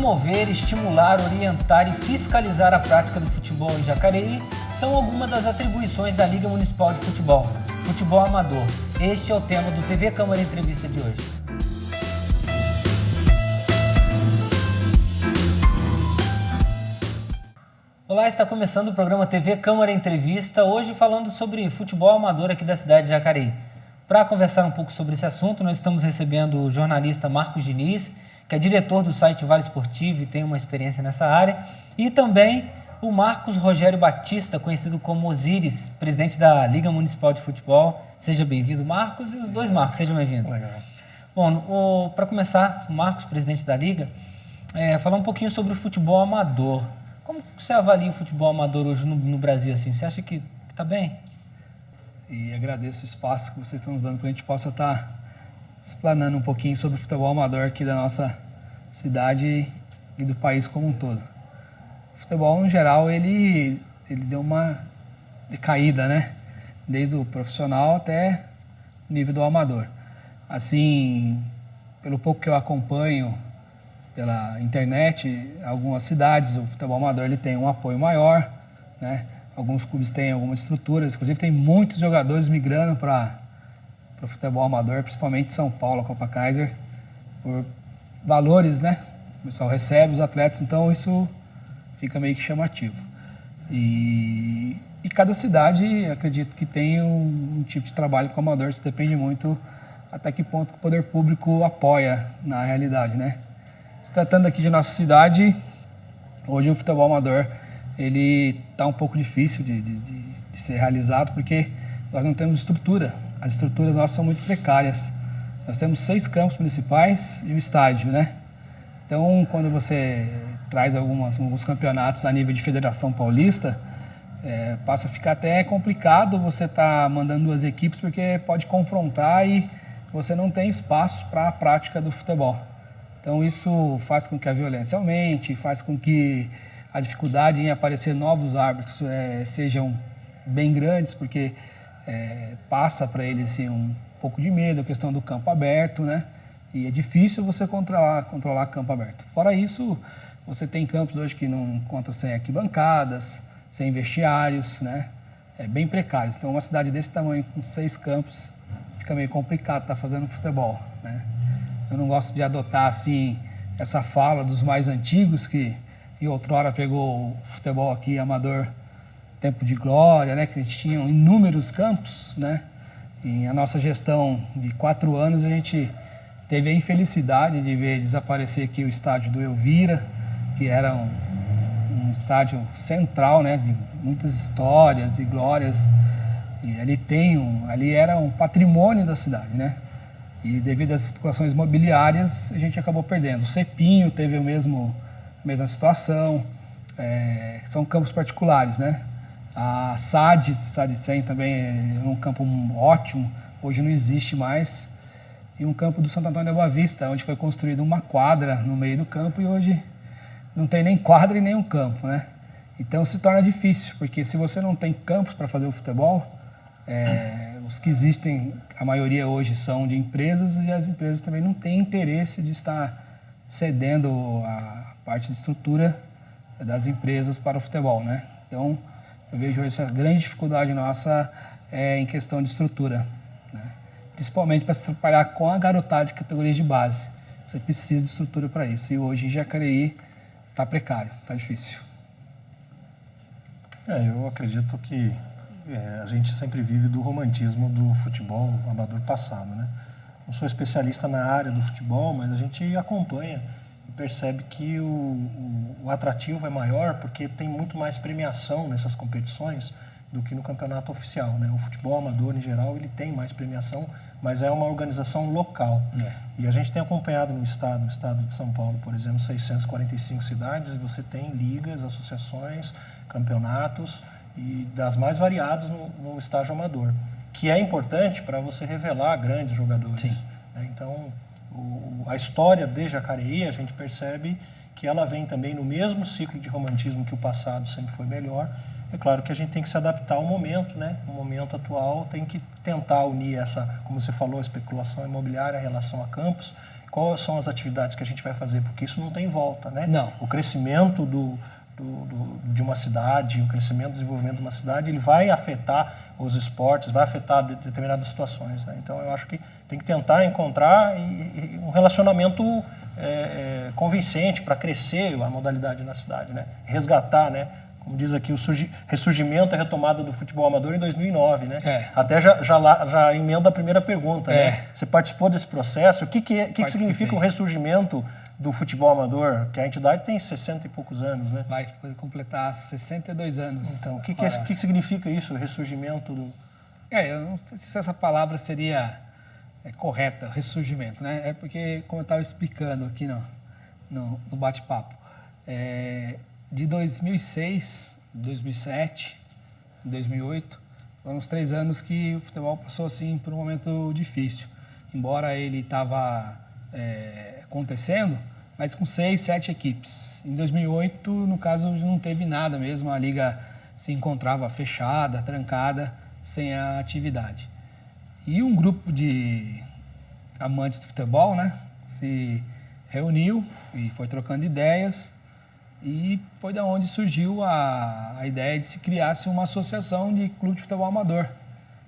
promover, estimular, orientar e fiscalizar a prática do futebol em Jacareí são algumas das atribuições da Liga Municipal de Futebol, Futebol Amador. Este é o tema do TV Câmara Entrevista de hoje. Olá, está começando o programa TV Câmara Entrevista, hoje falando sobre futebol amador aqui da cidade de Jacareí. Para conversar um pouco sobre esse assunto, nós estamos recebendo o jornalista Marcos Diniz, que é diretor do site Vale Esportivo e tem uma experiência nessa área, e também o Marcos Rogério Batista, conhecido como Osiris, presidente da Liga Municipal de Futebol. Seja bem-vindo, Marcos, e os dois Marcos, sejam bem-vindos. Legal. Bom, para começar, o Marcos, presidente da Liga, falar um pouquinho sobre o futebol amador. Como você avalia o futebol amador hoje no Brasil? Assim? Você acha que está bem? E agradeço o espaço que vocês estão nos dando para a gente possa estar explanando um pouquinho sobre o futebol amador aqui da nossa cidade e do país como um todo. O futebol, no geral, ele deu uma decaída, né? Desde o profissional até o nível do amador. Assim, pelo pouco que eu acompanho pela internet, algumas cidades, o futebol amador ele tem um apoio maior, né? Alguns clubes têm algumas estruturas, inclusive tem muitos jogadores migrando para o futebol amador, principalmente São Paulo, Copa Kaiser, por valores, né? O pessoal recebe os atletas, então isso fica meio que chamativo. E cada cidade, acredito que tem um tipo de trabalho com o amador, isso depende muito até que ponto o poder público apoia na realidade, né? Se tratando aqui de nossa cidade, hoje o futebol amador ele está um pouco difícil de ser realizado porque nós não temos estrutura. As estruturas nossas são muito precárias. Nós temos 6 campos municipais e o estádio, né? Então, quando você traz alguns campeonatos a nível de Federação Paulista, passa a ficar até complicado você estar mandando 2 equipes porque pode confrontar e você não tem espaço para a prática do futebol. Então, isso faz com que a violência aumente, faz com que a dificuldade em aparecer novos árbitros sejam bem grandes, porque passa para eles assim, um pouco de medo, a questão do campo aberto, né? E é difícil você controlar campo aberto. Fora isso, você tem campos hoje que não contam sem arquibancadas, sem vestiários, né? Bem precários. Então, uma cidade desse tamanho, com 6 campos, fica meio complicado estar fazendo futebol, né? Eu não gosto de adotar assim essa fala dos mais antigos que outrora pegou o futebol aqui amador tempo de glória, né, que eles tinham inúmeros campos, né? E a nossa gestão de 4 anos a gente teve a infelicidade de ver desaparecer aqui o estádio do Elvira, que era um estádio central, né, de muitas histórias e glórias. E ali era um patrimônio da cidade, né? E devido às situações imobiliárias, a gente acabou perdendo. O Cepinho teve a mesma situação, são campos particulares, né? A SAD 100 também é um campo ótimo, hoje não existe mais. E um campo do Santo Antônio da Boa Vista, onde foi construída uma quadra no meio do campo e hoje não tem nem quadra e nem um campo, né? Então se torna difícil, porque se você não tem campos para fazer o futebol, os que existem, a maioria hoje são de empresas e as empresas também não têm interesse de estar cedendo a parte de estrutura das empresas para o futebol, né? Então, eu vejo essa grande dificuldade nossa em questão de estrutura, né? Principalmente para se trabalhar com a garotada de categorias de base. Você precisa de estrutura para isso. E hoje em Jacareí está precário, está difícil. Eu acredito que a gente sempre vive do romantismo do futebol amador passado, né? Não sou especialista na área do futebol, mas a gente acompanha e percebe que o atrativo é maior porque tem muito mais premiação nessas competições do que no campeonato oficial, né? O futebol amador, em geral, ele tem mais premiação, mas é uma organização local. E a gente tem acompanhado no estado de São Paulo, por exemplo, 645 cidades, e você tem ligas, associações, campeonatos, e das mais variadas no estágio amador, que é importante para você revelar grandes jogadores. Sim. Então, a história de Jacareí, a gente percebe que ela vem também no mesmo ciclo de romantismo que o passado sempre foi melhor, É claro que a gente tem que se adaptar ao momento, né? O momento atual tem que tentar unir essa, como você falou, especulação imobiliária em relação a campos. Quais são as atividades que a gente vai fazer? Porque isso não tem volta, né? Não. O crescimento de uma cidade, o crescimento e desenvolvimento de uma cidade, ele vai afetar os esportes, vai afetar determinadas situações, né? Então, eu acho que tem que tentar encontrar um relacionamento convincente para crescer a modalidade na cidade, né? Resgatar, né? Como diz aqui, o ressurgimento e retomada do futebol amador em 2009, né? Até já emenda a primeira pergunta, né? Você participou desse processo? O que significa o ressurgimento do futebol amador? Que a entidade tem 60 e poucos anos, né? Vai completar 62 anos. Então, o que significa isso, o ressurgimento do... Eu não sei se essa palavra seria correta, ressurgimento, né? É porque, como eu estava explicando aqui no bate-papo, de 2006, 2007, 2008, foram os 3 anos que o futebol passou assim por um momento difícil. Embora ele estava acontecendo, mas com 6, 7 equipes. Em 2008, no caso, não teve nada mesmo, a liga se encontrava fechada, trancada, sem a atividade. E um grupo de amantes do futebol, né, se reuniu e foi trocando ideias, e foi da onde surgiu a ideia de se criasse uma associação de clube de futebol amador,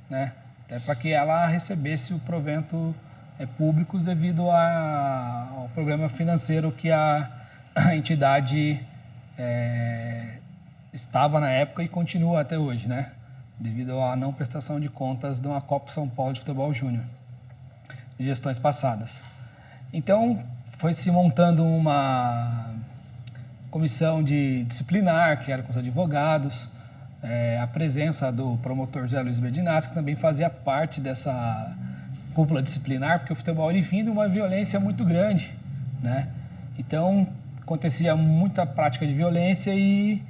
né? Até para que ela recebesse o provento públicos devido ao problema financeiro que a entidade estava na época e continua até hoje, né? Devido à não prestação de contas de uma Copa São Paulo de Futebol Júnior, de gestões passadas. Então, foi se montando uma comissão de disciplinar, que era com os advogados, a presença do promotor José Luiz Bedinassi, que também fazia parte dessa cúpula disciplinar, porque o futebol ele vinha de uma violência muito grande, né? Então, acontecia muita prática de violência e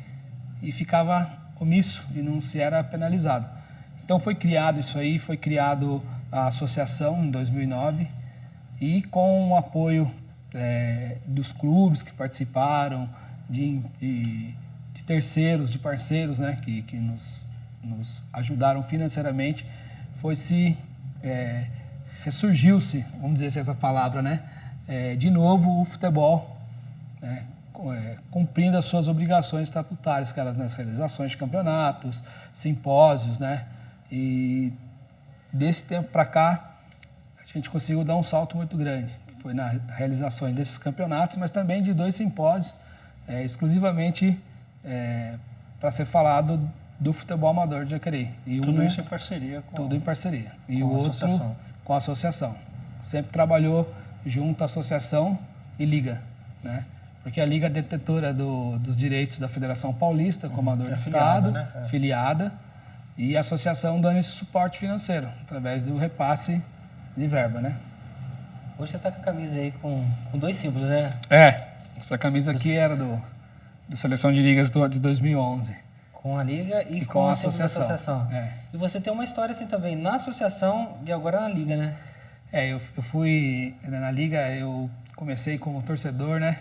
ficava omisso e não se era penalizado. Então, foi criado isso aí, foi criado a associação em 2009 e com o apoio dos clubes que participaram, de terceiros, de parceiros, né, que nos ajudaram financeiramente, ressurgiu-se, vamos dizer assim essa palavra, né, de novo o futebol, né, cumprindo as suas obrigações estatutárias, que eram nas realizações de campeonatos, simpósios, né, e desse tempo para cá a gente conseguiu dar um salto muito grande, que foi na realização desses campeonatos, mas também de 2 simpósios, exclusivamente para ser falado do futebol amador de Jacareí. Tudo isso em parceria com... Tudo em parceria. E com o outro associação. Com a associação. Sempre trabalhou junto à associação e liga, né? Porque a liga é detetora dos direitos da Federação Paulista, como amador do Estado, né? filiada, e a associação dando esse suporte financeiro, através do repasse de verba, né? Hoje você está com a camisa aí com 2 símbolos, né? Essa camisa aqui era da Seleção de Ligas de 2011. Com a liga e com a símbolo da associação. E você tem uma história assim também, na associação e agora na liga, né? Eu fui na liga, eu comecei como torcedor, né?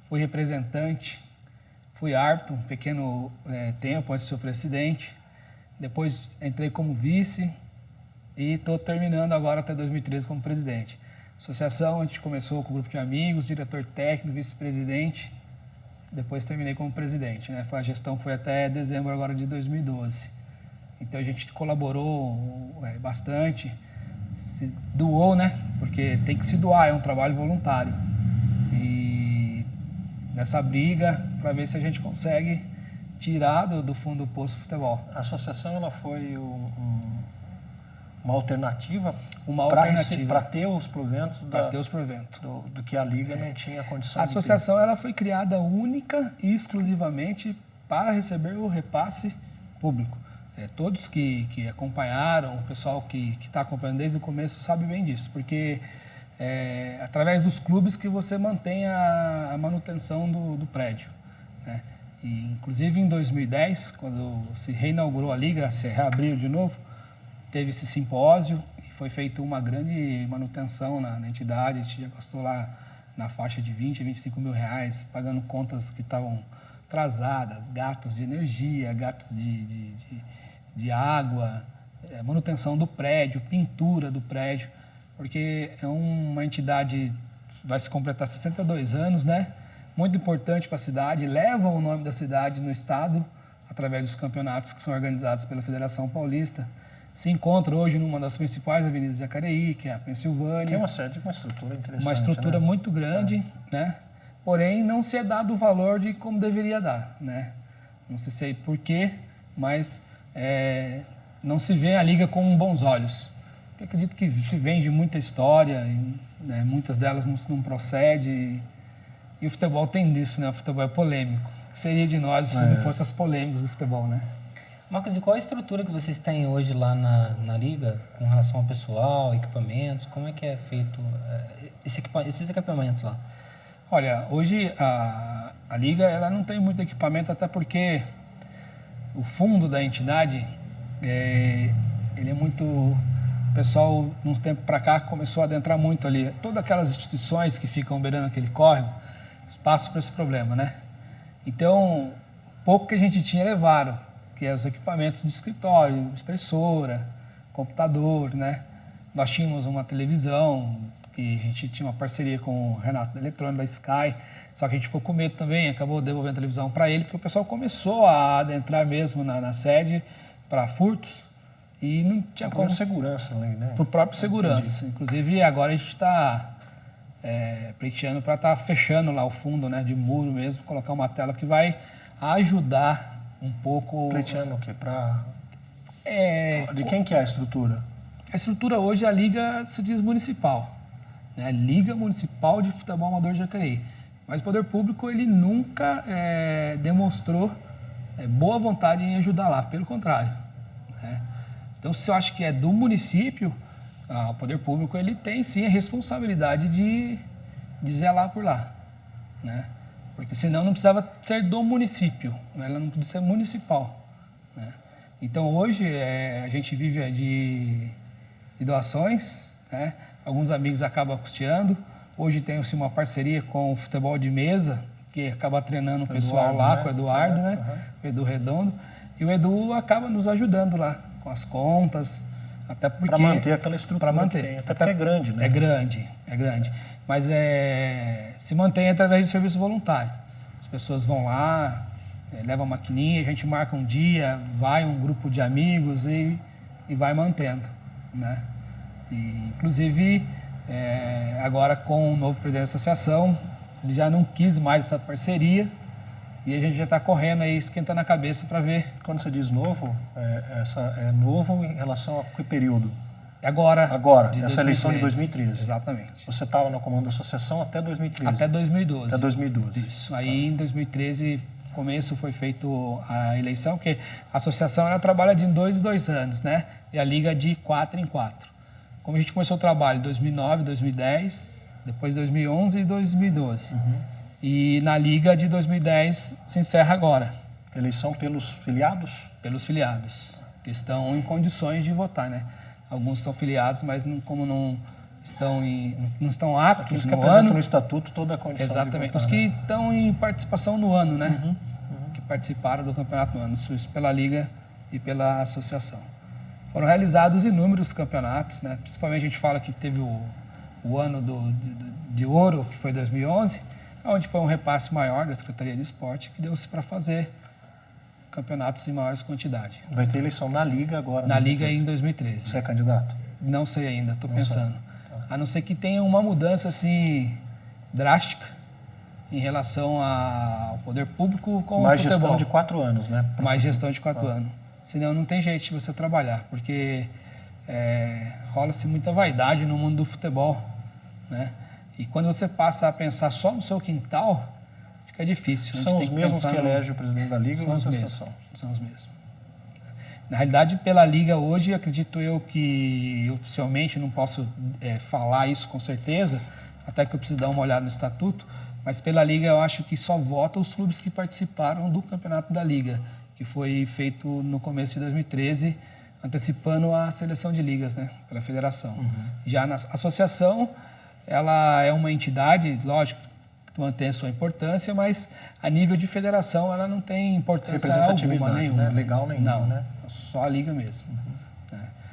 Fui representante, fui árbitro um pequeno tempo antes de sofrer acidente. Depois entrei como vice e estou terminando agora até 2013 como presidente. Associação, a gente começou com um grupo de amigos, diretor técnico, vice-presidente. Depois terminei como presidente, né? A gestão foi até dezembro agora de 2012. Então a gente colaborou bastante, se doou, né? Porque tem que se doar, é um trabalho voluntário. E nessa briga para ver se a gente consegue tirar do fundo do poço futebol. A associação ela foi uma alternativa para ter os proventos do que a liga não tinha condição de ter. A associação ela foi criada única e exclusivamente para receber o repasse público. Todos que acompanharam, o pessoal que está acompanhando desde o começo sabe bem disso, porque através dos clubes que você mantém a manutenção do prédio, né? E, inclusive em 2010, quando se reinaugurou a liga, se reabriu de novo, teve esse simpósio e foi feita uma grande manutenção na entidade. A gente já gastou lá na faixa de 20 a 25 mil reais, pagando contas que estavam atrasadas, gastos de energia, gastos de água, manutenção do prédio, pintura do prédio, porque é uma entidade, vai se completar 62 anos, né? Muito importante para a cidade, leva o nome da cidade no estado, através dos campeonatos que são organizados pela Federação Paulista. Se encontra hoje numa das principais avenidas de Jacareí, que é a Pensilvânia. Tem uma estrutura interessante. Uma estrutura, né, muito grande, né? Porém, não se é dado o valor de como deveria dar, né? Não sei por quê, mas não se vê a Liga com bons olhos. Eu acredito que se vende muita história, e, né, muitas delas não procedem. E o futebol tem disso, né? O futebol é polêmico. O que seria de nós se não fossem as polêmicas do futebol, né? Marcos, e qual a estrutura que vocês têm hoje lá na Liga, com relação ao pessoal, equipamentos? Como é que é feito esses equipamentos lá? Olha, hoje a Liga ela não tem muito equipamento, até porque o fundo da entidade, ele é muito... O pessoal, uns tempos para cá, começou a adentrar muito ali. Todas aquelas instituições que ficam beirando aquele córrego, espaço para esse problema, né? Então, pouco que a gente tinha levaram, que é os equipamentos de escritório, impressora, computador, né? Nós tínhamos uma televisão, que a gente tinha uma parceria com o Renato da Eletrônica, da Sky, só que a gente ficou com medo também, acabou devolvendo a televisão para ele, porque o pessoal começou a adentrar mesmo na sede para furtos e não tinha como... segurança, né? Para o próprio segurança. Entendi. Inclusive, agora a gente está pleiteando para estar fechando lá o fundo, né, de muro mesmo, colocar uma tela que vai ajudar um pouco... Pleiteando o quê? De quem que é a estrutura? A estrutura hoje, a Liga se diz municipal, né? Liga Municipal de Futebol Amador de Jacareí. Mas o poder público, ele nunca demonstrou boa vontade em ajudar lá, pelo contrário, né? Então, se eu acho que é do município, o poder público, ele tem sim a responsabilidade de zelar por lá, né? Porque senão não precisava ser do município, né? Ela não podia ser municipal, né? Então, hoje, a gente vive de doações, né? Alguns amigos acabam custeando. Hoje tem-se uma parceria com o futebol de mesa, que acaba treinando o pessoal Eduardo, lá, né? com o Eduardo, né? O Edu Redondo. E o Edu acaba nos ajudando lá, com as contas, até porque... Para manter aquela estrutura que tem. Até porque é grande, né? É grande. Mas se mantém através do serviço voluntário. As pessoas vão lá, levam a maquininha, a gente marca um dia, vai um grupo de amigos e vai mantendo, né? E, inclusive, agora com o novo presidente da associação, ele já não quis mais essa parceria e a gente já está correndo aí, esquentando a cabeça para ver. Quando você diz novo, é novo em relação a que período? Agora, essa eleição de 2013. Exatamente. Você estava no comando da associação até 2013? Até 2012. Até 2012. Isso. Aí, em 2013, começo foi feito a eleição, porque a associação ela trabalha de 2 em 2 anos, né? E a Liga de 4 em 4. Como a gente começou o trabalho em 2009, 2010, depois 2011 e 2012. E na Liga de 2010 se encerra agora. Eleição pelos filiados? Pelos filiados, que estão em condições de votar, né? Alguns são filiados, mas como não estão aptos Aqueles que no apresentam ano. no estatuto toda a condição Exatamente. de votar, Os que estão em participação no ano, né? Que participaram do campeonato no ano, isso pela Liga e pela associação. Foram realizados inúmeros campeonatos, né? Principalmente a gente fala que teve o ano de ouro, que foi 2011, onde foi um repasse maior da Secretaria de Esporte, que deu-se para fazer campeonatos em maiores quantidade. Vai ter eleição na Liga agora? Na Liga em 2013. Você é candidato? Não sei ainda, estou pensando. A não ser que tenha uma mudança assim drástica em relação ao poder público com mais o futebol. Gestão de 4 anos, né? Mais gestão de 4 anos. Senão não tem jeito de você trabalhar, porque rola-se muita vaidade no mundo do futebol, né? E quando você passa a pensar só no seu quintal, fica difícil. São os mesmos que elegem o presidente da Liga ou da associação? São os mesmos. Na realidade, pela Liga hoje, acredito eu que oficialmente não posso falar isso com certeza, até que eu preciso dar uma olhada no estatuto, mas pela Liga eu acho que só votam os clubes que participaram do campeonato da Liga, que foi feito no começo de 2013, antecipando a seleção de ligas, né, pela federação. Já na associação, ela é uma entidade, lógico, mantém a sua importância, mas a nível de federação ela não tem importância alguma, nenhuma. Né? Legal nenhuma, não, né? só a liga mesmo.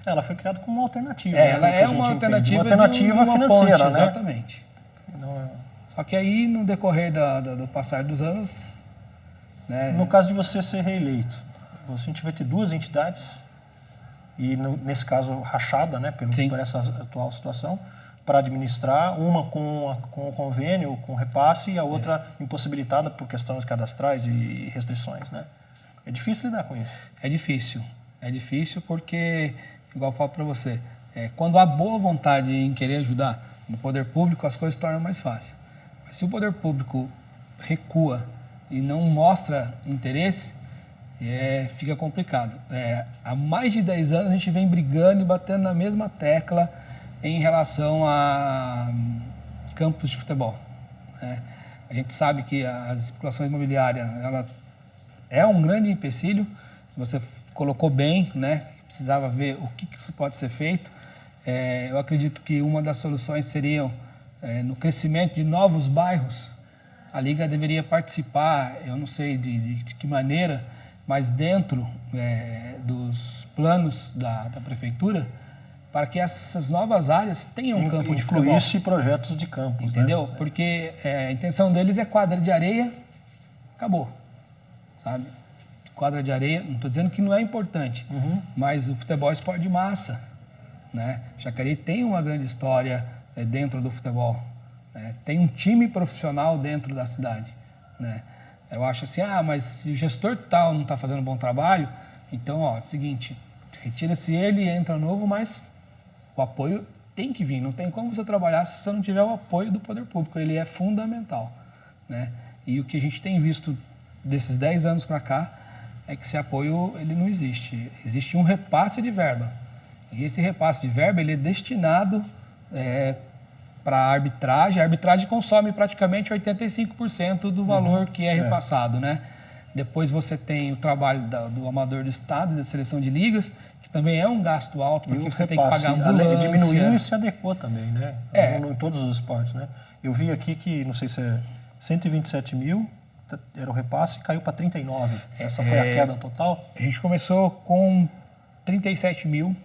Ela foi criada como uma alternativa. Ela né? é uma alternativa, alternativa uma financeira, ponte, né? exatamente. Não, Só que aí, no decorrer do passar dos anos... Né, no caso de você ser reeleito, a gente vai ter duas entidades, e nesse caso rachada, né, por essa atual situação, para administrar, uma com o convênio, com o repasse, e a outra impossibilitada por questões cadastrais e restrições. Né? É difícil lidar com isso. É difícil porque, igual eu falo para você, quando há boa vontade em querer ajudar no poder público, as coisas se tornam mais fáceis. Mas se o poder público recua e não mostra interesse, fica complicado. Há mais de 10 anos a gente vem brigando e batendo na mesma tecla em relação a campos de futebol. Né? A gente sabe que a especulação imobiliária ela é um grande empecilho. Você colocou bem, né? Precisava ver o que isso pode ser feito. Eu acredito que uma das soluções seriam no crescimento de novos bairros. A Liga deveria participar, eu não sei de que maneira, mas dentro dos planos da prefeitura, para que essas novas áreas tenham um campo de futebol. Incluísse projetos de campos. Entendeu? Né? Porque a intenção deles é quadra de areia, acabou. Sabe? Quadra de areia, não estou dizendo que não é importante, mas o futebol é esporte de massa. Né? Jacareí tem uma grande história dentro do futebol. Né? Tem um time profissional dentro da cidade. Né? Eu acho assim, mas se o gestor tal não está fazendo um bom trabalho, então, é o seguinte, retira-se ele e entra novo, mas o apoio tem que vir. Não tem como você trabalhar se você não tiver o apoio do poder público. Ele é fundamental. Né? E o que a gente tem visto desses 10 anos para cá é que esse apoio ele não existe. Existe um repasse de verba. E esse repasse de verba ele é destinado para a arbitragem. A arbitragem consome praticamente 85% do valor que é repassado. Né? Depois você tem o trabalho do amador do estado, da seleção de ligas, que também é um gasto alto, porque você tem que pagar ambulância. Diminuiu e se adequou também, né? Em todos os esportes, né? Eu vi aqui que, não sei se 127 mil era o repasse e caiu para 39. Essa foi a queda total? A gente começou com 37 mil,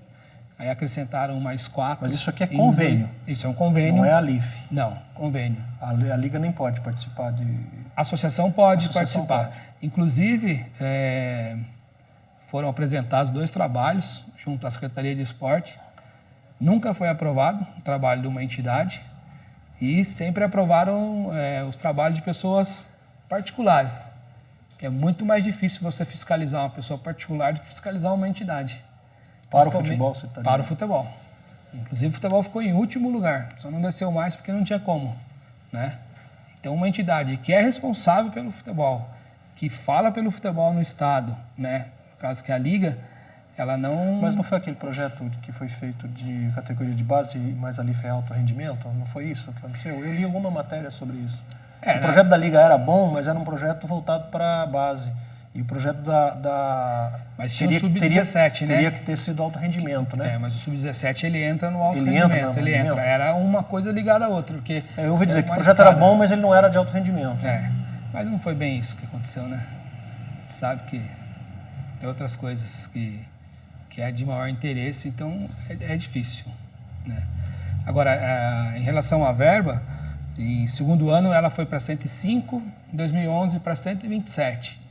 aí acrescentaram mais 4. Mas isso aqui é convênio? Isso é um convênio. Não é a LIF? Não, convênio. A Liga nem pode participar de... A associação pode participar. Inclusive, foram apresentados 2 trabalhos junto à Secretaria de Esporte. Nunca foi aprovado o trabalho de uma entidade e sempre aprovaram os trabalhos de pessoas particulares. É muito mais difícil você fiscalizar uma pessoa particular do que fiscalizar uma entidade. Para o futebol, você está dizendo? Para o futebol. Inclusive, o futebol ficou em último lugar. Só não desceu mais porque não tinha como. Né? Então, uma entidade que é responsável pelo futebol, que fala pelo futebol no estado, né? No caso que é a Liga, ela não... Mas não foi aquele projeto que foi feito de categoria de base, mas ali foi alto rendimento? Não foi isso que aconteceu? Eu li alguma matéria sobre isso. O projeto da Liga era bom, mas era um projeto voltado para a base. E o projeto Mas tinha o Sub-17, né? Teria que ter sido alto rendimento, né? Mas o Sub-17 ele entra no alto rendimento. Ele entra. Era uma coisa ligada à outra. Porque eu ouvi dizer que o projeto era bom, mas ele não era de alto rendimento. Mas não foi bem isso que aconteceu, né? A gente sabe que tem outras coisas que é de maior interesse, então é difícil. Né? Agora, em relação à verba, em segundo ano ela foi para 105, em 2011 para 127.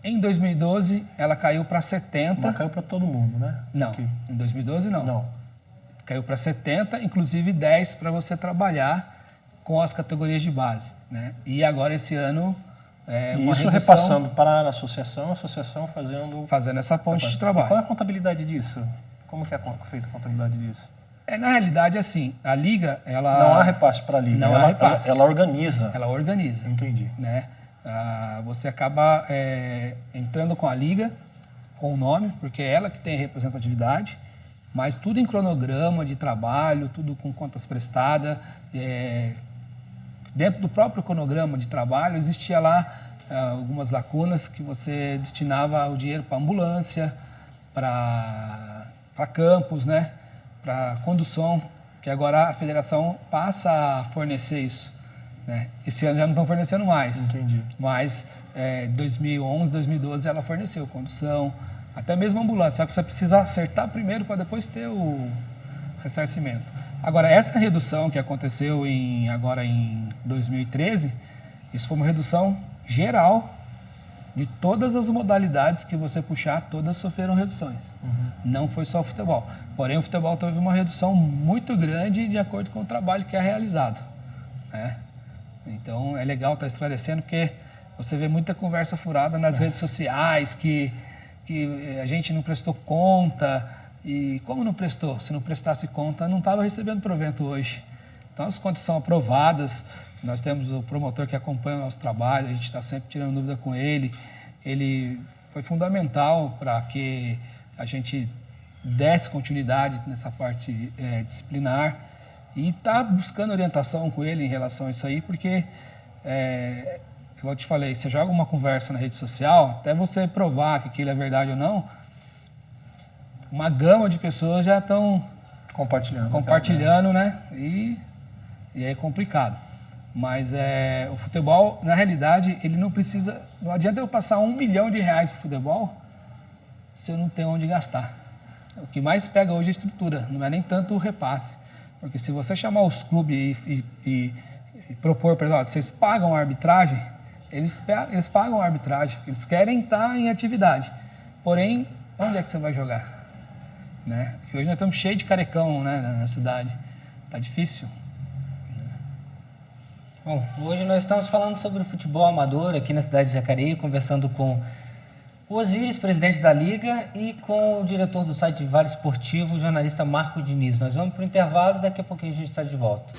Em 2012 ela caiu para 70. Mas caiu para todo mundo, né? Não, em 2012 não. Não. Caiu para 70, inclusive 10 para você trabalhar com as categorias de base. Né? E agora esse ano... E isso repassando para a associação fazendo essa ponte de trabalho. E qual é a contabilidade disso? Como que é feita a contabilidade disso? Na realidade, assim, a Liga, ela... Não há repasse para a Liga, não há repasse. Ela organiza. Ela organiza. Entendi. Né? Você acaba entrando com a Liga, com o nome, porque é ela que tem representatividade, mas tudo em cronograma de trabalho, tudo com contas prestadas, dentro do próprio cronograma de trabalho, existia lá algumas lacunas que você destinava o dinheiro para ambulância, para campos, né? Para condução, que agora a federação passa a fornecer isso. né? Esse ano já não estão fornecendo mais. Entendi. Mas 2011, 2012 ela forneceu condução, até mesmo ambulância. Só que você precisa acertar primeiro para depois ter o ressarcimento. Agora, essa redução que aconteceu agora em 2013, isso foi uma redução geral de todas as modalidades que você puxar, todas sofreram reduções. Não foi só o futebol. Porém, o futebol teve uma redução muito grande de acordo com o trabalho que é realizado, né? Então, é legal estar esclarecendo, porque você vê muita conversa furada nas redes sociais, que a gente não prestou conta. E como não prestou? Se não prestasse conta, não estava recebendo provento hoje. Então, as contas são aprovadas. Nós temos o promotor que acompanha o nosso trabalho, a gente está sempre tirando dúvida com ele. Ele foi fundamental para que a gente desse continuidade nessa parte disciplinar e está buscando orientação com ele em relação a isso aí, porque, como eu te falei, você joga uma conversa na rede social, até você provar que aquilo é verdade ou não, uma gama de pessoas já estão compartilhando, né? E é complicado. Mas o futebol, na realidade, ele não precisa... Não adianta eu passar R$1 milhão para o futebol se eu não tenho onde gastar. O que mais pega hoje é a estrutura, não é nem tanto o repasse. Porque se você chamar os clubes e propor, por exemplo, vocês pagam a arbitragem, eles pagam a arbitragem, porque eles querem estar em atividade. Porém, onde é que você vai jogar? Né? E hoje nós estamos cheios de carecão, né, na cidade. Tá difícil. Bom, hoje nós estamos falando sobre o futebol amador aqui na cidade de Jacareí, conversando com o Osíris, presidente da Liga, e com o diretor do site Vale Esportivo, o jornalista Marcos Diniz. Nós vamos para o intervalo e daqui a pouquinho a gente está de volta.